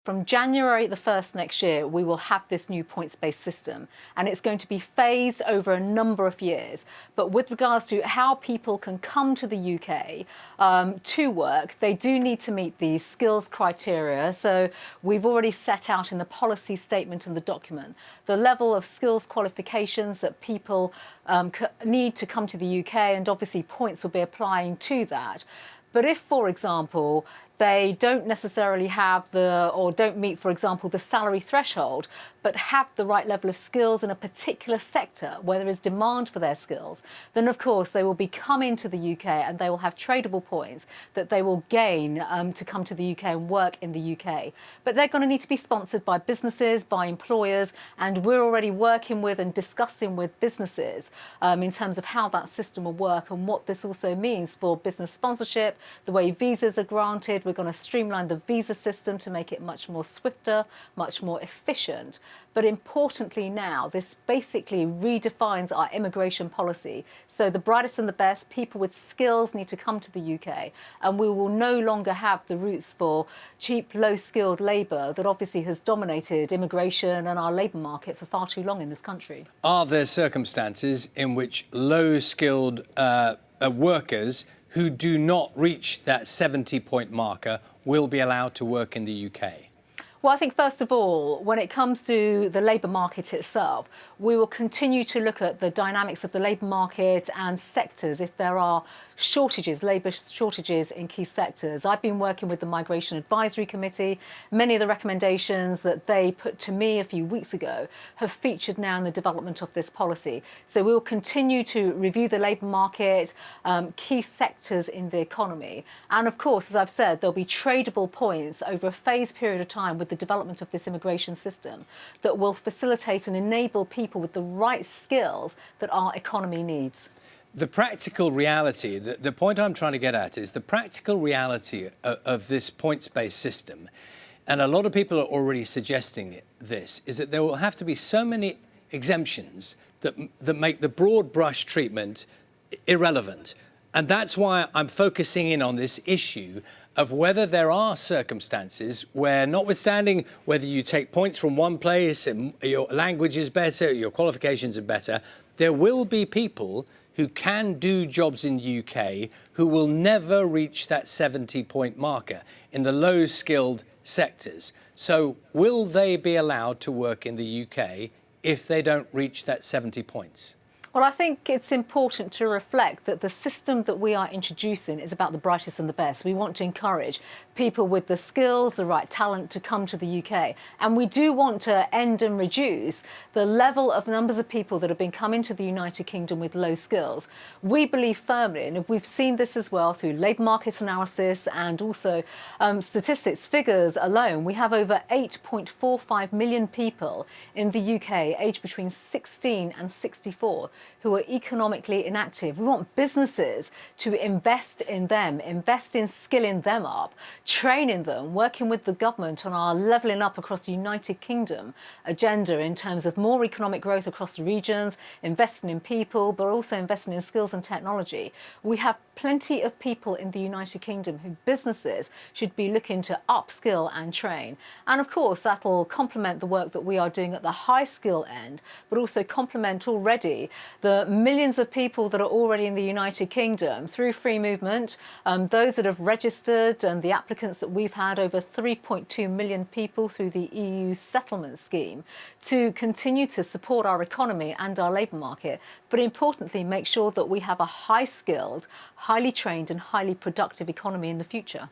From January the 1st next year, we will have this new points-based system, and it's going to be phased over a number of years. But with regards to how people can come to the UK to work, they do need to meet these skills criteria. So we've already set out in the policy statement and the document the level of skills qualifications that people need to come to the UK, and obviously points will be applying to that. But if, for example, they don't necessarily have or don't meet, for example, the salary threshold, but have the right level of skills in a particular sector where there is demand for their skills, then of course they will be coming to the UK and they will have tradable points that they will gain to come to the UK and work in the UK. But they're going to need to be sponsored by businesses, by employers, and we're already working with and discussing with businesses in terms of how that system will work and what this also means for business sponsorship, the way visas are granted. We're going to streamline the visa system to make it much more swifter, much more efficient. But importantly now, this basically redefines our immigration policy. So the brightest and the best, people with skills need to come to the UK, and we will no longer have the routes for cheap, low-skilled labour that obviously has dominated immigration and our labour market for far too long in this country. Are there circumstances in which low-skilled workers who do not reach that 70-point marker will be allowed to work in the UK? Well, I think, first of all, when it comes to the labour market itself, we will continue to look at the dynamics of the labour market and sectors if there are shortages, labour shortages in key sectors. I've been working with the Migration Advisory Committee. Many of the recommendations that they put to me a few weeks ago have featured now in the development of this policy. So we will continue to review the labour market, key sectors in the economy. And of course, as I've said, there'll be tradable points over a phased period of time with the development of this immigration system that will facilitate and enable people with the right skills that our economy needs. The practical reality, the point I'm trying to get at is the practical reality of this points-based system, and a lot of people are already suggesting this, is that there will have to be so many exemptions that make the broad brush treatment irrelevant. And that's why I'm focusing in on this issue of whether there are circumstances where, notwithstanding whether you take points from one place and your language is better, your qualifications are better, there will be people who can do jobs in the UK who will never reach that 70-point marker in the low-skilled sectors. So will they be allowed to work in the UK if they don't reach that 70 points? Well, I think it's important to reflect that the system that we are introducing is about the brightest and the best. We want to encourage people with the skills, the right talent to come to the UK. And we do want to end and reduce the level of numbers of people that have been coming to the United Kingdom with low skills. We believe firmly, and we've seen this as well through labour market analysis and also statistics, figures alone, we have over 8.45 million people in the UK aged between 16 and 64 who are economically inactive. We want businesses to invest in them, invest in skilling them up, training them, working with the government on our levelling up across the United Kingdom agenda in terms of more economic growth across the regions, investing in people, but also investing in skills and technology. We have plenty of people in the United Kingdom who businesses should be looking to upskill and train. And of course, that'll complement the work that we are doing at the high skill end, but also complement already the millions of people that are already in the United Kingdom through free movement, those that have registered and the applicants that we've had, over 3.2 million people through the EU settlement scheme, to continue to support our economy and our labour market, but importantly make sure that we have a high skilled, highly trained and highly productive economy in the future.